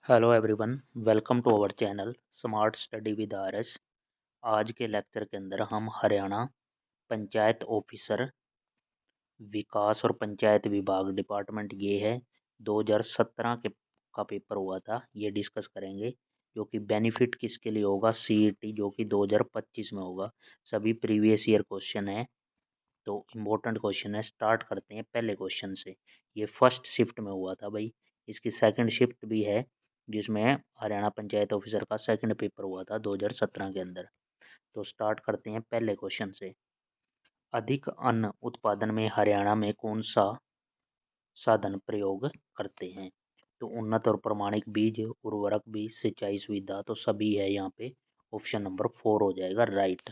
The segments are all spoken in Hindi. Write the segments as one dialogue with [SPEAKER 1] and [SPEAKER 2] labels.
[SPEAKER 1] Hello everyone, welcome to our channel smart study with RS. आज के लेक्चर के अंदर हम हरियाणा पंचायत ऑफिसर विकास और पंचायत विभाग डिपार्टमेंट ये है 2017 के का पेपर हुआ था, ये डिस्कस करेंगे। जो कि बेनिफिट किसके लिए होगा, सीईटी जो कि 2025 में होगा। सभी प्रीवियस ईयर क्वेश्चन है, तो इम्पोर्टेंट क्वेश्चन है। स्टार्ट करते हैं पहले क्वेश्चन से। ये फर्स्ट शिफ्ट में हुआ था भाई, इसकी सेकंड शिफ्ट भी है जिसमें हरियाणा पंचायत ऑफिसर का सेकंड पेपर हुआ था 2017 के अंदर। तो स्टार्ट करते हैं पहले क्वेश्चन से। अधिक अन्न उत्पादन में हरियाणा में कौन सा साधन प्रयोग करते हैं? तो उन्नत और प्रमाणिक बीज, उर्वरक बीज, सिंचाई सुविधा, तो सभी है यहाँ पे। ऑप्शन नंबर 4 हो जाएगा राइट।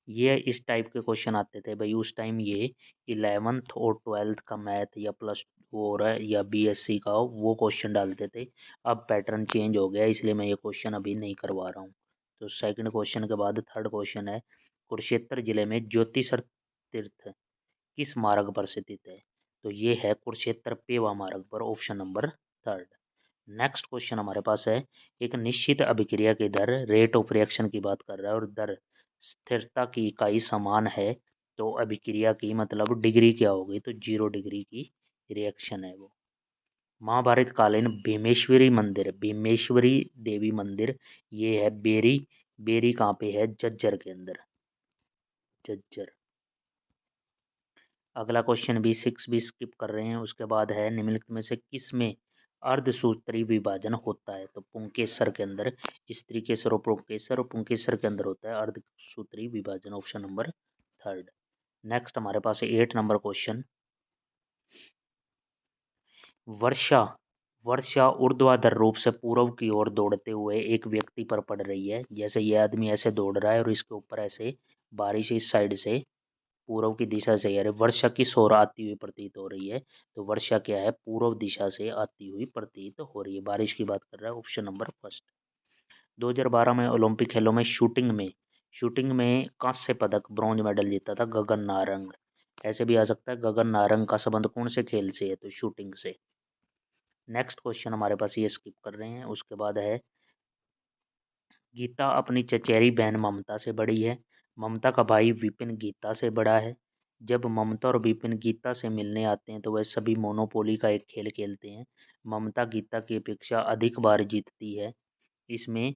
[SPEAKER 1] ये इस टाइप के क्वेश्चन आते थे भाई उस टाइम। ये 11th और 12th का मैथ या प्लस वो हो रहा है या बीएससी का वो क्वेश्चन डालते थे। अब पैटर्न चेंज हो गया, इसलिए मैं ये क्वेश्चन अभी नहीं करवा रहा हूँ। तो सेकंड क्वेश्चन के बाद थर्ड क्वेश्चन है। कुरुक्षेत्र जिले में ज्योतिसर तीर्थ किस मार्ग पर स्थित है? तो ये है कुरुक्षेत्र पेवा मार्ग पर, option number third. Next question हमारे पास है। एक निश्चित अभिक्रिया की दर, रेट ऑफ रिएक्शन की बात कर रहा है, और दर स्थिरता की इकाई समान है, तो अभिक्रिया की मतलब डिग्री क्या होगी? तो 0 डिग्री की रिएक्शन है वो। महाभारत कालीन भीमेश्वरी मंदिर, भीमेश्वरी देवी मंदिर, ये है बेरी। बेरी कहाँ पे है? झज्जर के अंदर, झज्जर। अगला क्वेश्चन भी 6 भी स्किप कर रहे हैं। उसके बाद है निम्नलिखित में से किस में अर्धसूत्री विभाजन होता है? तो पुंकेसर के अंदर, स्त्रीकेसर और पुंकेसर के अंदर होता है अर्धसूत्री विभाजन, ऑप्शन नंबर थर्ड। नेक्स्ट हमारे पास है 8 नंबर क्वेश्चन। वर्षा वर्षा ऊर्ध्वाधर रूप से पूर्व की ओर दौड़ते हुए एक व्यक्ति पर पड़ रही है। जैसे ये आदमी ऐसे दौड़ रहा है और इसके ऊपर ऐसे बारिश इस साइड से पूर्व की दिशा से, यार वर्षा की ओर आती हुई प्रतीत हो रही है। तो वर्षा क्या है? पूर्व दिशा से आती हुई प्रतीत हो रही है, बारिश की बात कर रहा है, ऑप्शन नंबर फर्स्ट। 2012 में ओलंपिक खेलों में शूटिंग में कांस्य पदक, ब्रॉन्ज मेडल जीता था गगन नारंग। ऐसे भी आ सकता है गगन नारंग का संबंध कौन से खेल से है? तो शूटिंग से। नेक्स्ट क्वेश्चन हमारे पास ये स्किप कर रहे हैं। उसके बाद है गीता अपनी चचेरी बहन ममता से बड़ी है। ममता का भाई विपिन गीता से बड़ा है। जब ममता और विपिन गीता से मिलने आते हैं तो वह सभी मोनोपोली का एक खेल खेलते हैं। ममता गीता की अपेक्षा अधिक बार जीतती है। इसमें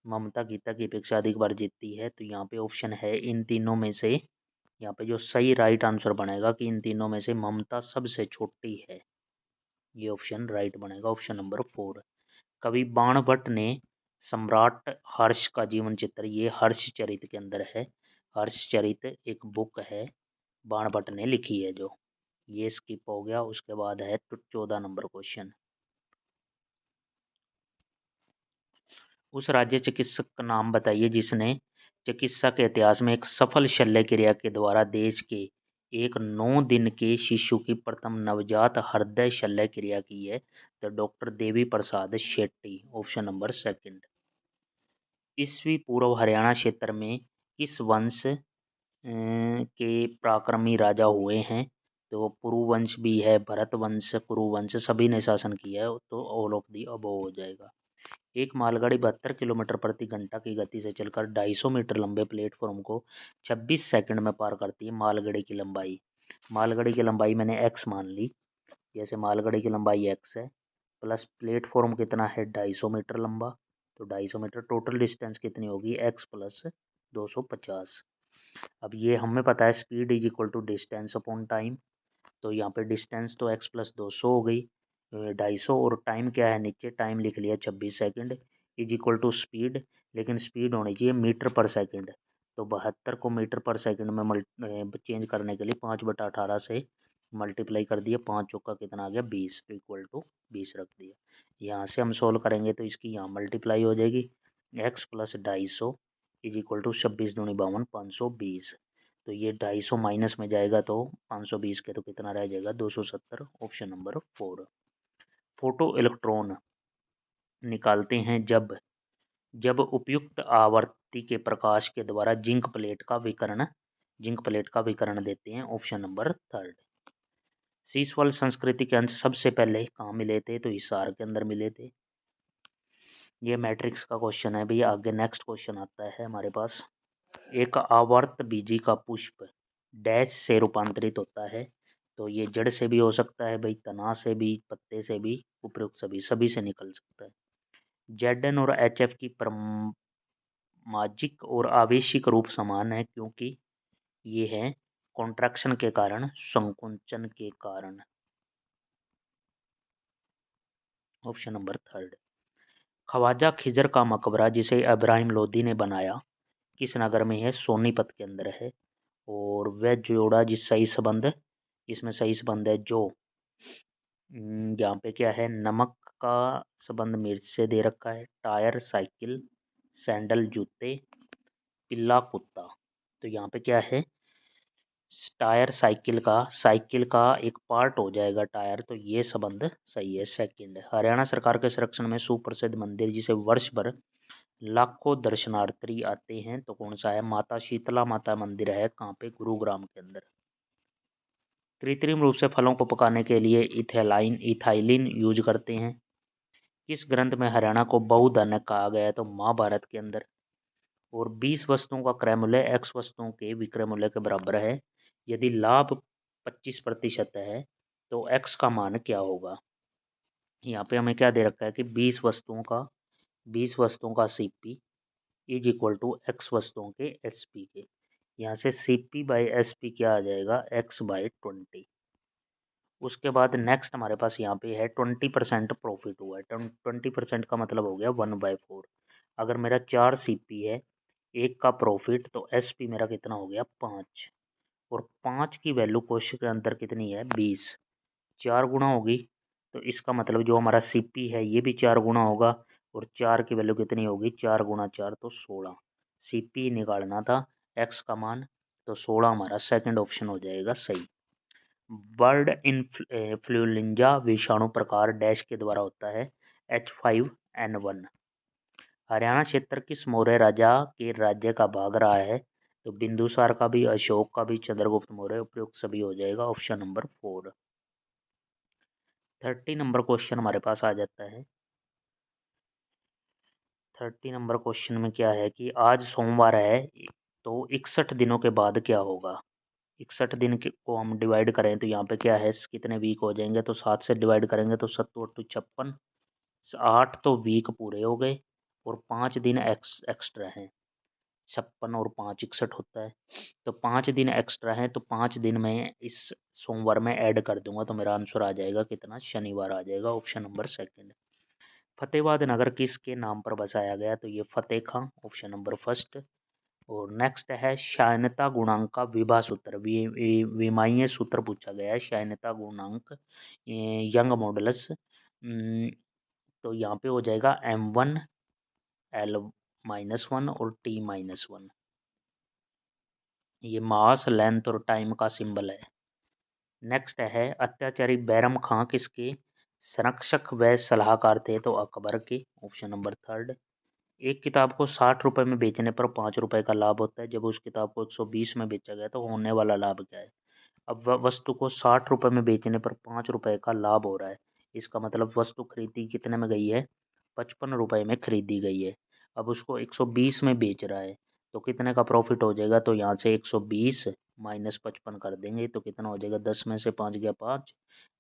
[SPEAKER 1] ममता गीता की अपेक्षा अधिक बार जीतती है, तो यहाँ पे ऑप्शन है इन तीनों में से। यहाँ पे जो सही राइट आंसर बनेगा कि इन तीनों में से ममता सबसे छोटी है, ये ऑप्शन राइट बनेगा, ऑप्शन नंबर 4। कवि बाणभट्ट ने सम्राट हर्ष का जीवन चित्र, ये हर्षचरित के अंदर है। हर्षचरित एक बुक है, बाणभट्ट ने लिखी है जो। ये स्किप हो गया। उसके बाद है तो 14 नंबर क्वेश्चन। उस राज्य चिकित्सक का नाम बताइए जिसने चिकित्सा के इतिहास में एक सफल शल्य क्रिया के द्वारा देश के एक 9 दिन के शिशु की प्रथम नवजात हृदय शल्य क्रिया की है। तो doctor Devi Prasad Shetty, option number second. ईस्वी पूर्व हरियाणा क्षेत्र में किस वंश के पराक्रमी राजा हुए हैं? तो पुरुवंश भी है, भरत वंश, कुरुवंश, सभी ने शासन किया है, तो ऑल ऑफ दी अबव हो जाएगा। एक मालगाड़ी 72 किलोमीटर प्रति घंटा की गति से चलकर 250 मीटर लंबे प्लेटफॉर्म को 26 सेकंड में पार करती है। मालगाड़ी की लंबाई मैंने एक्स मान ली। जैसे मालगाड़ी की लंबाई एक्स है, प्लस प्लेटफॉर्म कितना है 250 मीटर लंबा, तो 250 मीटर, टोटल डिस्टेंस कितनी होगी? X plus 250। अब ये हमें पता है speed is equal to distance upon time, तो यहाँ पे डिस्टेंस तो एक्स प्लस 200 हो गई, 250, और टाइम क्या है नीचे, टाइम लिख लिया 26 second, is equal to speed. लेकिन स्पीड होनी चाहिए मीटर पर सेकंड, तो 72 को मीटर पर सेकंड में चेंज करने के लिए 5/18 से मल्टीप्लाई कर दिया, 5 चौका कितना आ गया 20, तो इक्वल टू 20 रख दिया। यहाँ से हम सोल्व करेंगे तो इसकी यहाँ मल्टीप्लाई हो जाएगी, x plus 250 is equal to 26×2 = 520। तो ये 250 माइनस में जाएगा तो 520 के तो कितना रह जाएगा 270, ऑप्शन नंबर 4। फोटो इलेक्ट्रॉन निकालते हैं जब जब उपयुक्त आवर्ती के प्रकाश के द्वारा जिंक प्लेट का विकर्ण देते हैं, ऑप्शन नंबर थर्ड। सीसवल संस्कृति के अंश सबसे पहले कहाँ मिले थे? तो हिसार के अंदर मिले थे। ये मैट्रिक्स का क्वेश्चन है भैया। आगे नेक्स्ट क्वेश्चन आता है हमारे पास। एक आवर्त बीजी का पुष्प डैश से रूपांतरित होता है। तो ये जड़ से भी हो सकता है भाई, तना से भी, पत्ते से भी, उपयुक्त सभी से निकल सकता है। Zn और Hf की परमाजिक और आवेशिक रूप समान है क्योंकि ये है कॉन्ट्रैक्शन के कारण, संकुंचन के कारण। Option number third. Khwaja Khizr का मकबरा जिसे इब्राहिम लोदी ने बनाया किस नगर में है? सोनीपत के अंदर है। और वह जोड़ा जिस सही संबंध, इसमें सही संबंध है जो यहाँ पे क्या है, नमक का संबंध मिर्च से दे रखा है, टायर साइकिल, सैंडल जूते, पिल्ला कुत्ता। तो यहाँ पे क्या है, टायर साइकिल का एक पार्ट हो जाएगा टायर, तो ये संबंध सही है, सेकंड। हरियाणा सरकार के संरक्षण में सुप्रसिद्ध मंदिर जिसे वर्ष भर लाखों दर्शनार्थी आते हैं तो कौन सा है? माता शीतला माता मंदिर है। कहाँ पे? गुरुग्राम के अंदर। कृत्रिम रूप से फलों को पकाने के लिए इथाइलिन यूज करते हैं। किस ग्रंथ में हरियाणा को बहुधन्य कहा गया है? तो महाभारत के अंदर। और 20 वस्तुओं का क्रय मूल्य x वस्तुओं के विक्रय मूल्य के बराबर है। यदि लाभ 25% है तो x का मान क्या होगा? यहाँ पे हमें क्या दे रखा है कि 20 वस्तुओं का CP is equal to x वस्तुओं के एसपी के। यहाँ से सीपी बाई एसपी क्या आ जाएगा? x by 20। उसके बाद नेक्स्ट हमारे पास यहाँ पे है 20% प्रॉफिट हुआ है। 20% का मतलब हो गया 1/4। अगर मेरा 4 सीपी है, एक का प्रॉफिट, तो एसपी मेरा कितना हो गया? 5। और 5 की वैल्यू क्वेश्चन के अंदर कितनी है? 20। 4 गुना होगी, तो इसका मतलब जो हमारा सीपी है ये भी 4 गुना होगा। और 4 की वैल्यू कितनी होगी? 4 गुना 4 तो 16। सीपी निकालना था, एक्स का मान, तो 16 हमारा सेकंड ऑप्शन हो जाएगा सही। बर्ड इन्फ्लुएंजा विषाणु प्रकार डैश के द्वारा होता है? H5N1। हरियाणा क्षेत्र किस मौर्य राजा के राज्य का भाग रहा है? तो बिंदुसार का भी, अशोक का भी, चंद्रगुप्त मौर्य, उपयुक्त सभी हो जाएगा। Option number 4। 30 नंबर क्वेश्चन हमारे पास आ जाता है। 30 नंबर क्वेश्चन में क्या है कि आज सोमवार है तो 61 दिनों के बाद क्या होगा? 61 दिन को हम डिवाइड करें तो यहाँ पे क्या है, कितने वीक हो जाएंगे? तो 7 से डिवाइड करेंगे तो 7 8 56, 8 तो वीक पूरे हो गए और 5 दिन एक्स्ट्रा हैं। 56 और 5 61 होता है, तो 5 दिन एक्स्ट्रा हैं, तो 5 दिन में इस सोमवार में ऐड कर दूंगा तो मेरा आंसर आ जाएगा कितना? शनिवार आ जाएगा। Option number second. फतेहाबाद नगर किसके नाम पर बसाया गया? तो ये Fateh Khan, option number first. और नेक्स्ट है शायनता गुणांक का विभा सूत्र, विमायीय सूत्र पूछा गया है। शायनता गुणांक यंग मॉडुलस, तो यहाँ पे हो जाएगा M1 L-1 और T-1। ये मास, लेंथ और टाइम का सिंबल है। नेक्स्ट है अत्याचारी बैरम खां किसके संरक्षक व सलाहकार थे? तो अकबर के। Option number third. एक किताब को 60 रुपए में बेचने पर 5 रुपए का लाभ होता है, जब उस किताब को 120 में बेचा गया तो होने वाला लाभ क्या है? अब वस्तु को 60 रुपए में बेचने पर 5 रुपए का लाभ हो रहा है, इसका मतलब वस्तु खरीदी कितने में गई है? 55 रुपए में खरीदी गई है। अब उसको 120 में बेच रहा है, तो कितने का प्रॉफिट हो जाएगा? तो यहाँ से 120 माइनस 55 कर देंगे तो कितना हो जाएगा? 10 में से 5 गया 5,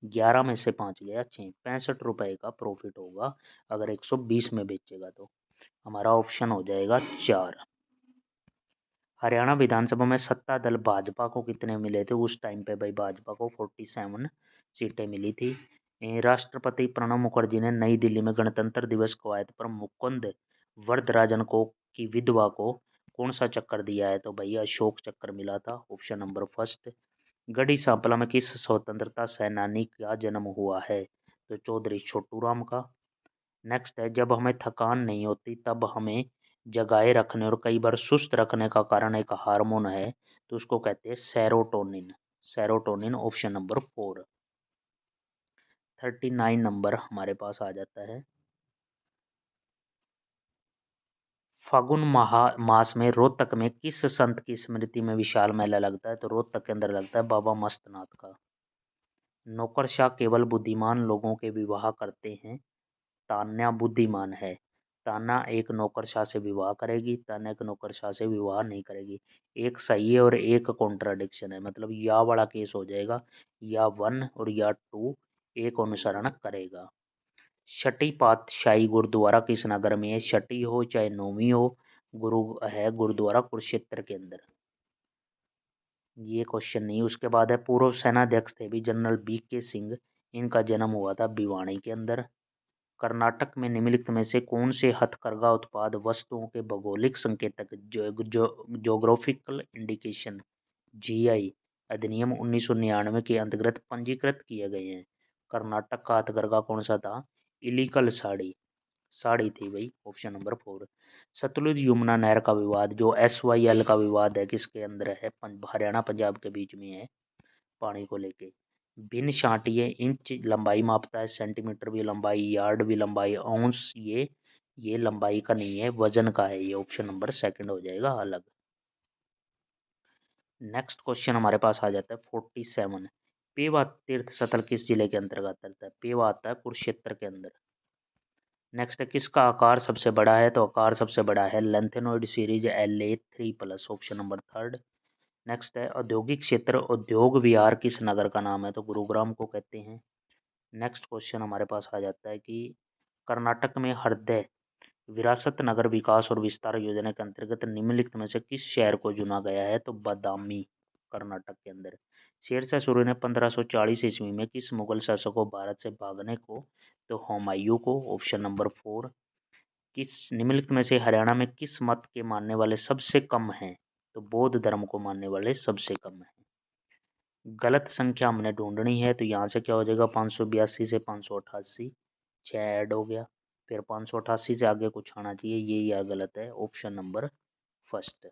[SPEAKER 1] 11 में से 5 गया 6, 65 रुपए का प्रॉफिट होगा अगर 120 में बेचेगा तो। हमारा ऑप्शन हो जाएगा 4। हरियाणा विधानसभा में सत्ता दल भाजपा को कितने मिले थे उस टाइम पे? भाई भाजपा को 47 सीटें मिली थी। राष्ट्रपति प्रणब मुखर्जी ने नई दिल्ली में गणतंत्र दिवस कवायद पर मुकुंद वरदराजन को की विधवा को कौन सा चक्कर दिया है? तो भैया अशोक चक्कर मिला था। Option number first. Garhi Sampla में किस स्वतंत्रता सेनानी का जन्म हुआ है? तो चौधरी छोटू राम का। नेक्स्ट है जब हमें थकान नहीं होती तब हमें जगाए रखने और कई बार सुस्त रखने का कारण एक हार्मोन है, तो उसको कहते हैं serotonin. Serotonin, option number 4। 39 number हमारे पास आ जाता है। फागुन मास में रोहतक में किस संत की स्मृति में विशाल मेला लगता है? तो रोहतक के अंदर लगता है बाबा मस्तनाथ का। नौकरशाह केवल बुद्धिमान लोगों के विवाह करते हैं। तान्या बुद्धिमान है। तान्या एक नौकरशाह से विवाह करेगी, तान्या एक नौकरशाह से विवाह नहीं करेगी। एक सही है और एक कॉन्ट्राडिक्शन है, मतलब या वाला केस हो जाएगा, या 1 और या 2 एक अनुसरण करेगा। छठी पातशाही गुरुद्वारा किस नगर में है? छठी हो चाहे 9वीं हो, गुरु है गुरुद्वारा कुरुक्षेत्र के अंदर। ये क्वेश्चन नहीं। उसके बाद है पूर्व सेनाध्यक्ष थे भी जनरल BK सिंह, इनका जन्म हुआ था भिवानी के अंदर। कर्नाटक में निम्नलिखित में से कौन से हथकरघा उत्पाद वस्तुओं के भौगोलिक संकेतक ज्योग्राफिकल इंडिकेशन GI अधिनियम 1999 के अंतर्गत पंजीकृत किए गए हैं? कर्नाटक का हथकरघा कौन सा था? इलीकल साड़ी, साड़ी थी भाई, ऑप्शन नंबर 4। सतलुज यमुना नहर का विवाद जो SYL का विवाद है किसके अंदर है? हरियाणा पंजाब के बीच में है, पानी को लेके। भिन्न छांटिए इंच लंबाई मापता है, सेंटीमीटर भी लंबाई, यार्ड भी लंबाई, औंस ये लंबाई का नहीं है, वजन का है। ये ऑप्शन नंबर 2 हो जाएगा अलग। नेक्स्ट क्वेश्चन हमारे पास आ जाता है 47। पेवा तीर्थ स्थल किस जिले के अंतर्गत आता है? पेवा आता है कुरुक्षेत्र के अंदर। नेक्स्ट है किसका आकार सबसे बड़ा है? तो आकार सबसे बड़ा है lanthanoid series LA3+, option number 3। Next है औद्योगिक क्षेत्र उद्योग विहार किस नगर का नाम है? तो गुरुग्राम को कहते हैं। नेक्स्ट क्वेश्चन हमारे पास आ जाता है कि कर्नाटक में हृदय विरासत नगर विकास और विस्तार योजना के अंतर्गत निम्नलिखित में से किस शहर को चुना गया है? तो बादामी, कर्नाटक के अंदर। शेरशाह सूरी ने 1540 ईस्वी में किस मुगल शासक को भारत से भागने को? तो हुमायूं को, ऑप्शन नंबर 4। किस निम्नलिखित में से हरियाणा में किस मत के मानने वाले सबसे कम हैं? तो बौद्ध धर्म को मानने वाले सबसे कम हैं। गलत संख्या हमने ढूंढनी है, तो यहाँ से क्या हो जाएगा? 582 से 588, 6 ऐड हो गया, फिर 588 से आगे कुछ आना चाहिए, ये यार गलत है, ऑप्शन नंबर 1।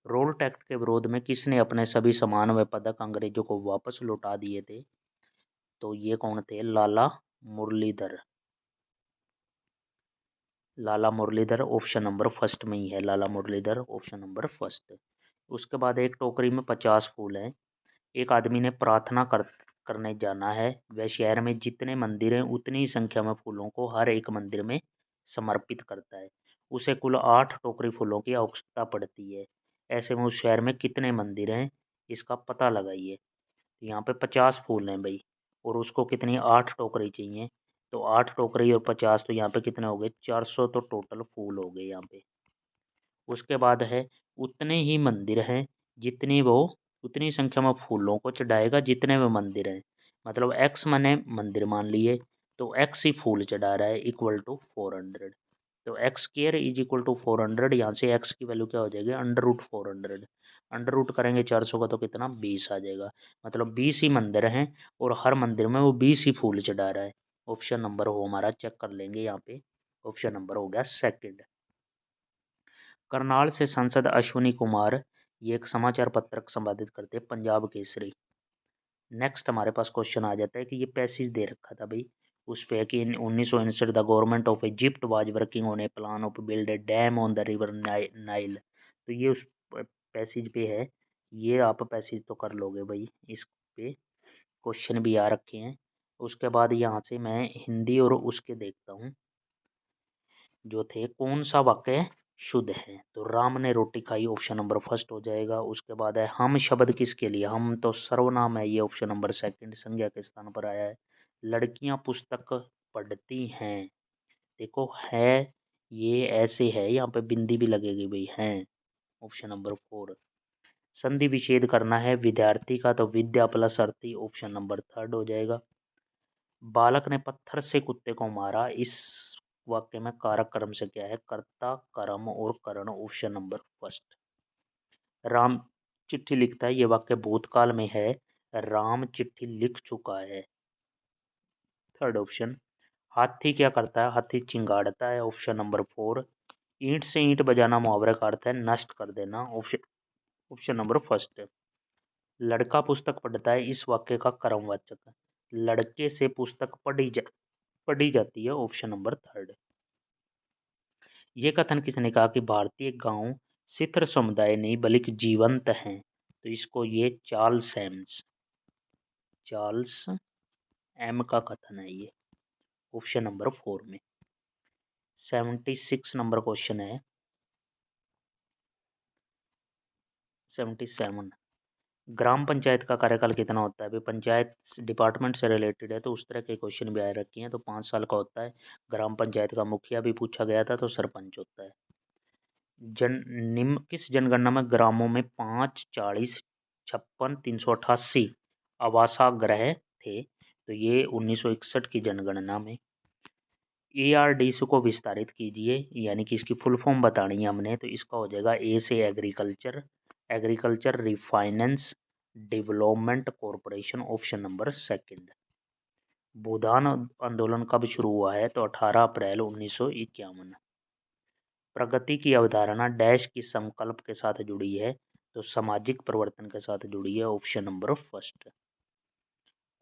[SPEAKER 1] रोल टैक्स के विरोध में किसने अपने सभी सम्मान व पदक अंग्रेजों को वापस लौटा दिए थे? तो ये कौन थे? लाला मुरलीधर। लाला मुरलीधर ऑप्शन नंबर 1 में ही है, लाला मुरलीधर ऑप्शन नंबर 1। उसके बाद एक टोकरी में 50 फूल हैं। एक आदमी ने प्रार्थना करने जाना है, वह शहर में जितने मंदिर हैं उतनी ही संख्या में फूलों को हर एक मंदिर में समर्पित करता है। उसे कुल 8 टोकरी फूलों की आवश्यकता पड़ती है। ऐसे में उस शहर में कितने मंदिर हैं, इसका पता लगाइए। यहाँ पे 50 फूल हैं भाई, और उसको कितनी 8 टोकरी चाहिए, तो 8 टोकरी और 50 तो यहाँ पे कितने हो गए? 400 तो टोटल फूल हो गए यहाँ पे। उसके बाद है उतने ही मंदिर हैं जितनी वो उतनी संख्या में फूलों को चढ़ाएगा जितने में मंदिर हैं। मतलब x मैंने मंदिर मान लिए, तो x ही फूल चढ़ा रहा है, इक्वल टू 400। तो x square is equal to 400। यहाँ से x की वैल्यू क्या हो जाएगी? √400। अंडर रूट करेंगे 400 का तो कितना? 20 आ जाएगा। मतलब 20 ही मंदिर हैं और हर मंदिर में वो 20 ही फूल चढ़ा रहा है। ऑप्शन नंबर हो हमारा, चेक कर लेंगे यहाँ पे, ऑप्शन नंबर हो गया 2। करनाल से सांसद अश्विनी कुमार, ये एक समाचार पत्रक संपादित करते हैं, पंजाब केसरी। नेक्स्ट हमारे पास क्वेश्चन आ जाता है कि ये पैसेज दे रखा था भाई, उस पे कि इन 1969 the government of Egypt was working on A plan of build a dam on the river Nile. तो ये उस पैसेज पे है, ये आप पैसेज तो कर लोगे भाई, इस पे क्वेश्चन भी आ रखे हैं। उसके बाद यहाँ से मैं हिंदी और उसके देखता हूँ जो थे, कौन सा वाक्य शुद्ध है? तो राम ने रोटी खाई, ऑप्शन नंबर 1 हो जाएगा। उसके बाद है हम शब्द किसके लिए? हम तो सर्वनाम है, ये ऑप्शन नंबर 2 संज्ञा के स्थान पर आया है। लड़कियां पुस्तक पढ़ती हैं, देखो है, ये ऐसे है, यहाँ पे बिंदी भी लगेगी भाई, हैं, ऑप्शन नंबर 4। संधि विच्छेद करना है विद्यार्थी का, तो विद्या प्लस अर्थी, ऑप्शन नंबर 3 हो जाएगा। बालक ने पत्थर से कुत्ते को मारा, इस वाक्य में कारक कर्म से क्या है? कर्ता, कर्म और करण, ऑप्शन नंबर 1। राम चिट्ठी लिखता है, ये वाक्य भूतकाल में है, राम चिट्ठी लिख चुका है, 3 ऑप्शन। हाथी क्या करता है? हाथी चिंगाड़ता है, ऑप्शन नंबर 4। ईंट से ईंट बजाना मुहावरे का अर्थ है नष्ट कर देना, ऑप्शन नंबर 1। लड़का पुस्तक पढ़ता है, इस वाक्य का कर्मवाचक है, लड़के से पुस्तक पढ़ी जाती है, ऑप्शन नंबर 3। ये कथन किसने कहा कि भारतीय गांव शिथिल समुदाय नहीं बल्कि जीवंत हैं? तो इसको ये चार्ल्स हैम्स, चार्ल्स एम का कथन है ये, ऑप्शन नंबर 4 में। 76 नंबर क्वेश्चन है, 77। ग्राम पंचायत का कार्यकाल कितना होता है? भाई पंचायत डिपार्टमेंट से रिलेटेड है तो उस तरह के क्वेश्चन भी आए रखे हैं। तो 5 साल का होता है। ग्राम पंचायत का मुखिया भी पूछा गया था तो सरपंच होता है। किस जनगणना में ग्रामों में 5, 40, 56, 388 आवासागृह थे? तो ये 1961 की जनगणना में। ARDC को विस्तारित कीजिए, यानी कि इसकी फुल फॉर्म बतानी है हमने, तो इसका हो जाएगा ए से agriculture refinance development corporation, option number 2। भूदान आंदोलन कब शुरू हुआ है? तो 18 अप्रैल 1951। प्रगति की अवधारणा डैश की संकल्प के साथ जुड़ी है? तो सामाजिक परिवर्तन के साथ जुड़ी है, ऑप्शन नंबर 1।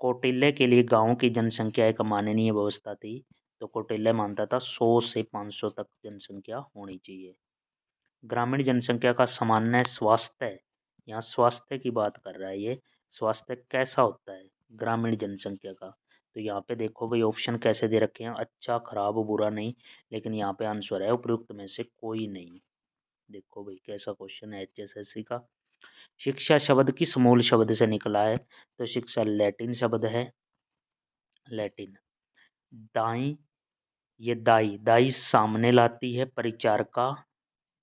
[SPEAKER 1] कौटिल्य के लिए गांव की जनसंख्या एक माननीय व्यवस्था थी। तो कौटिल्य मानता था 100 से 500 तक जनसंख्या होनी चाहिए। ग्रामीण जनसंख्या का सामान्य स्वास्थ्य, यहाँ स्वास्थ्य की बात कर रहा है ये, स्वास्थ्य कैसा होता है ग्रामीण जनसंख्या का? तो यहाँ पे देखो भाई ऑप्शन कैसे दे रखे हैं, अच्छा, खराब, बुरा नहीं, लेकिन यहाँ पे आंसर है उपयुक्त में से कोई नहीं। देखो भाई कैसा क्वेश्चन है HSSC का। शिक्षा शब्द किस मूल शब्द से निकला है? तो शिक्षा लैटिन शब्द है, लैटिन। दाई, ये दाई दाई सामने लाती है, परिचारिका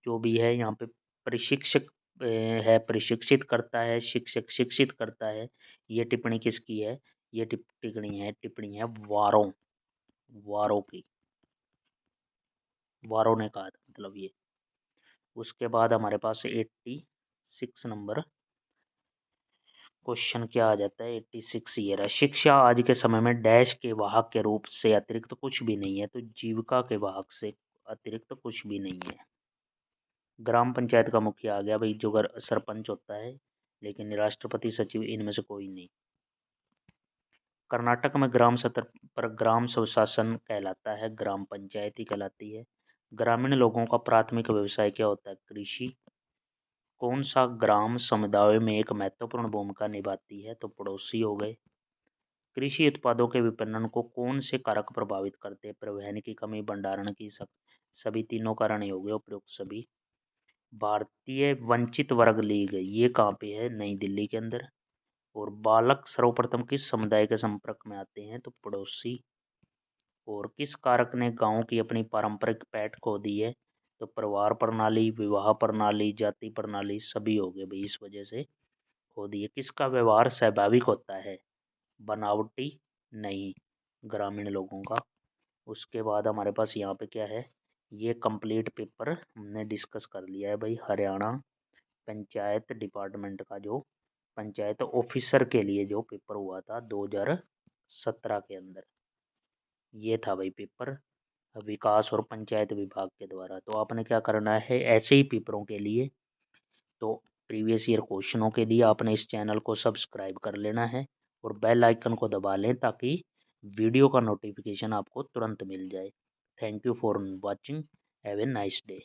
[SPEAKER 1] जो भी है यहाँ पे, प्रशिक्षक है, प्रशिक्षित करता है, शिक्षक शिक्षित करता है। ये टिप्पणी किसकी है? ये टिप्पणी है वारों, वारों की, वारों ने कहा था मतलब ये। उसके बाद हमारे पास 86 नंबर क्वेश्चन क्या आ जाता है, 86 ये रहा। शिक्षा आज के समय में डैश के वाहक के रूप से अतिरिक्त कुछ भी नहीं है। तो जीविका के वाहक से अतिरिक्त कुछ भी नहीं है। ग्राम पंचायत का मुखिया आ गया भाई, जो सरपंच होता है, लेकिन राष्ट्रपति सचिव इनमें से कोई नहीं। कर्नाटक में ग्राम स्तर पर ग्राम स्वशासन कहलाता है, ग्राम पंचायत ही कहलाती है। ग्रामीण लोगों का प्राथमिक व्यवसाय क्या होता है? कृषि। कौन सा ग्राम समुदाय में एक महत्वपूर्ण भूमिका निभाती है? तो पड़ोसी हो गए। कृषि उत्पादों के विपणन को कौन से कारक प्रभावित करते हैं? परिवहन की कमी, भंडारण की सभी तीनों कारण ही हो गए उपयुक्त सभी। भारतीय वंचित वर्ग लीग, ये कहाँ पे है? नई दिल्ली के अंदर। और बालक सर्वप्रथम किस समुदाय के संपर्क में आते हैं? तो पड़ोसी। और किस कारक ने गांव की अपनी पारंपरिक पैठ खो दी है? तो परिवार प्रणाली, विवाह प्रणाली, जाति प्रणाली, सभी हो गए भाई, इस वजह से खो दी है। किसका व्यवहार स्वाभाविक होता है, बनावटी नहीं, ग्रामीण लोगों का। उसके बाद हमारे पास यहाँ पे क्या है, ये कंप्लीट पेपर हमने डिस्कस कर लिया है भाई। हरियाणा पंचायत डिपार्टमेंट का जो पंचायत ऑफिसर के लिए जो पेपर हुआ था 2017 के अंदर, ये था भाई पेपर, विकास और पंचायत विभाग के द्वारा। तो आपने क्या करना है, ऐसे ही पेपरों के लिए, तो प्रीवियस ईयर क्वेश्चनों के लिए आपने इस चैनल को सब्सक्राइब कर लेना है और बेल आइकन को दबा लें ताकि वीडियो का नोटिफिकेशन आपको तुरंत मिल जाए। Thank you for watching, have a nice day.